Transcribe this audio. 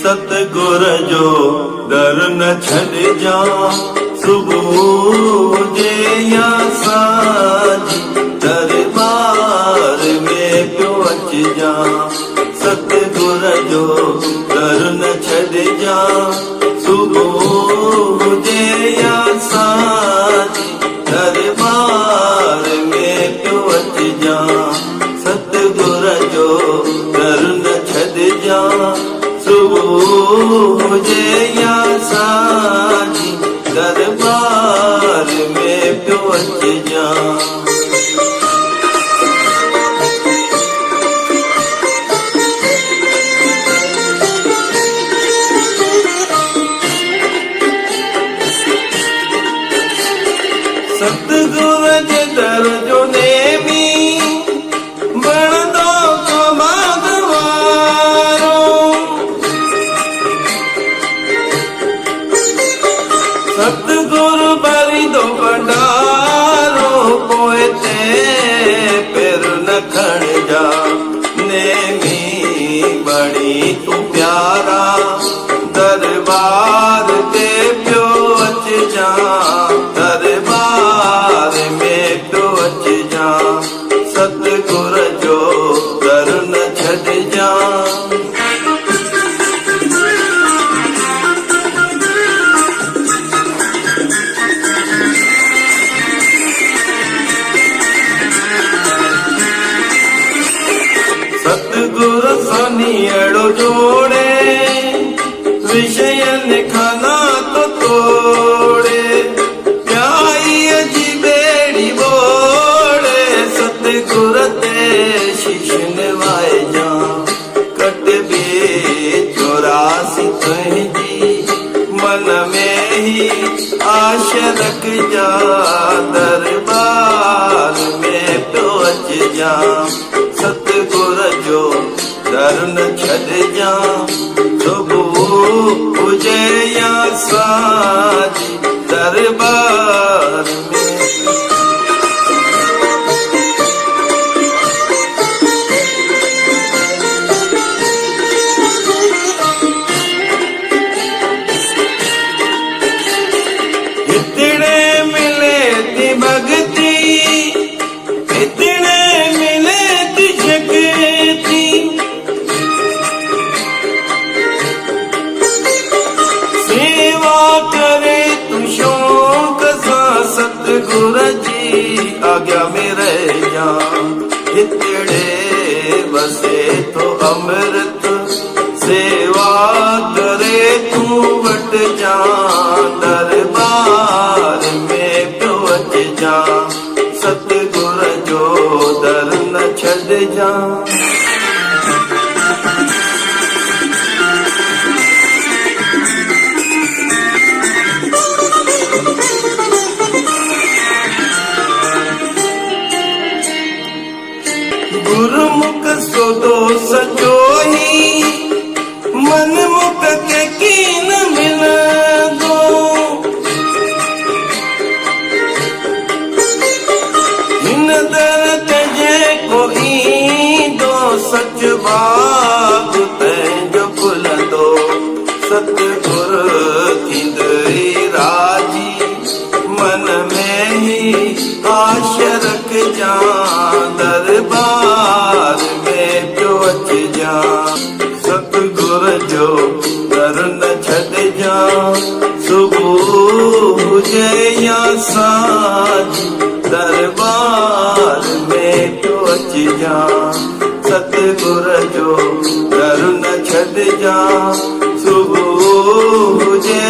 सतगुर जो दर न छॾिजां, सुबुह जे या सांझ दरबार में पियो अचिजां। सतगुर जो दर न छॾिजां, सुबुह जे या सांझ दरबार में पियो अचिजां। सतगुर जो दर न छॾिजां, सुबुह जे या सांझ दरबार में पियो अचिजां। सतगुर जे दर जो नेमी बणंदो कमाद वारो, सतगुर भरींदो भंडारो, पोइ ते पेर न खणिजां। नेमी बणी तूं प्यारा, दरबार ते पियो अचिजां। दरबार में पियो अचिजां, सतगुर जो दर न छॾिजां। सतगुर सानी अहिड़ो जोड़े, विषयनि खाना तो तोड़े। प्याईअ जी ॿेड़ी ॿोड़े, सतगुर ते शीश निवाइजां। कटबी 84 तुंहिंजी, मन में ही आश रखजां। दरबार में पियो अचिजां, सतगुर जो दर न छॾिजां। सुबुह हुजे या सांझ दरबार में। हितड़े मिले थी भगती, हितड़े मिले थी शक्ति। सेवा करे तू शौक सां, सतगुर जी आज्ञा में रहिजां। हितड़े बसे तो अमृत, सेवा करे तू वठजां। दरबार में पियो अचिजां, सतगुर जो दर न छॾिजां। गुरुमुख सोदो सचो ही, मनमुख के कीन मिलंदो। हिन दर ते जेको ईंदो, सच बाग तंहिंजो खुलंदो। सतगुर थींदई राजी, मन में ही आश रखजां। दरबार में पियो अचिजां, सतगुर जो दर न छॾिजां। सुबुह हुजे या सांझ दरबार में पियो अचिजां। सतगुर जो दर न छॾिजां, सुबुह हुजे